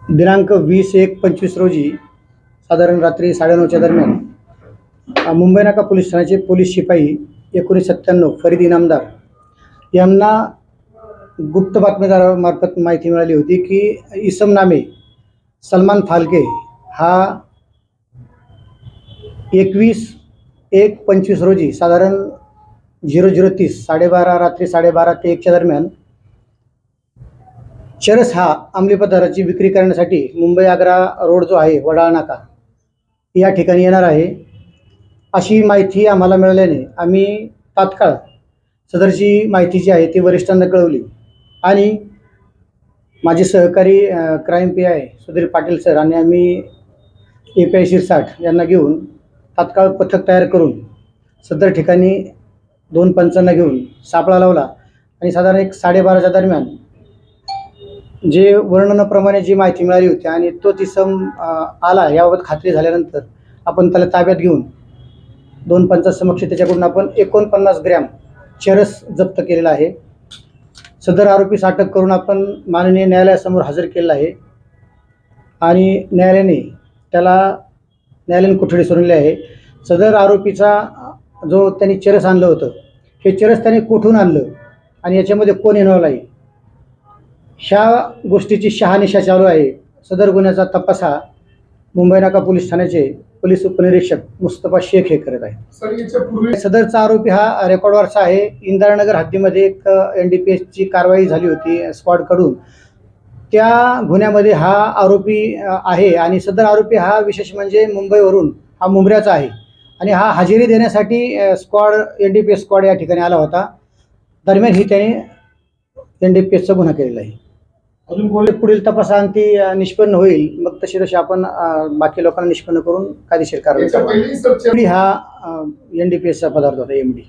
दिनांक 20/1/25 रोजी साधारण रात्री 9:30च्या दरम्यान मुंबई नाका पोलीस ठाण्याचे पोलीस शिपाई 1997 फरीद इनामदार यांना गुप्त बातमीदारामार्फत माहिती मिळाली होती की इसम नामे सलमान फाल्के हा 21/1/25 रोजी साधारण 00:30 रात्री 12:30 ते 1च्या दरम्यान चरस हा अंमली पदार्थाची विक्री करण्यासाठी मुंबई आग्रा रोड जो आहे वडाळा नाका या ठिकाणी येणार आहे अशी माहिती आम्हाला मिळाल्याने आम्ही तात्काळ सदरची माहिती जी आहे ती वरिष्ठांना कळवली आणि माझे सहकारी crime PI Sudhir Patil sir आणि आम्ही API शिरसाट यांना घेऊन तात्काळ पथक तयार करून सदर ठिकाणी 2 पंचांना घेऊन सापळा लावला आणि साधारण 12:30च्या दरम्यान जे वर्णनाप्रमाणे जी माहिती मिळाली होती आणि तोच इसम आला याबाबत खात्री झाल्यानंतर आपण त्याला ताब्यात घेऊन 2 पंचांसमक्ष त्याच्याकडून आपण 49 ग्रॅम चरस जप्त केलेला आहे. सदर आरोपीस अटक करून आपण माननीय न्यायालयासमोर हजर केलेला आहे आणि न्यायालयीन कोठडी सुनावली आहे. सदर आरोपीचा जो त्यांनी चरस आणलं होतं हे चरस त्याने कुठून आणलं आणि याच्यामध्ये कोण इन्व्हॉल्व आहे ह्या गोष्टीची शहानिशा चालू आहे. सदर गुन्ह्याचा तपास हा मुंबई नाका पोलीस ठाण्याचे पोलीस उपनिरीक्षक मुस्तफा शेख हे करत आहे. सदरचा आरोपी हा रेकॉर्डवरचा आहे. इंदिरानगर हद्दीमध्ये एक NDPSची कारवाई झाली होती स्क्वॉडकडून. त्या गुन्ह्यामध्ये हा आरोपी आहे आणि सदर आरोपी हा विशेष म्हणजे मुंबईवरून हा मुंब्र्याचा आहे आणि हा हजेरी देण्यासाठी NDPS स्क्वॉड या ठिकाणी आला होता. दरम्यान ही त्याने NDPSचा गुन्हा केलेला आहे. अजून पुढील तपासांती निष्पन्न होईल मग तशी आपण बाकी लोकांना निष्पन्न करून कायदेशीर कारवाई करू. हा NDPSचा पदार्थ होता MD.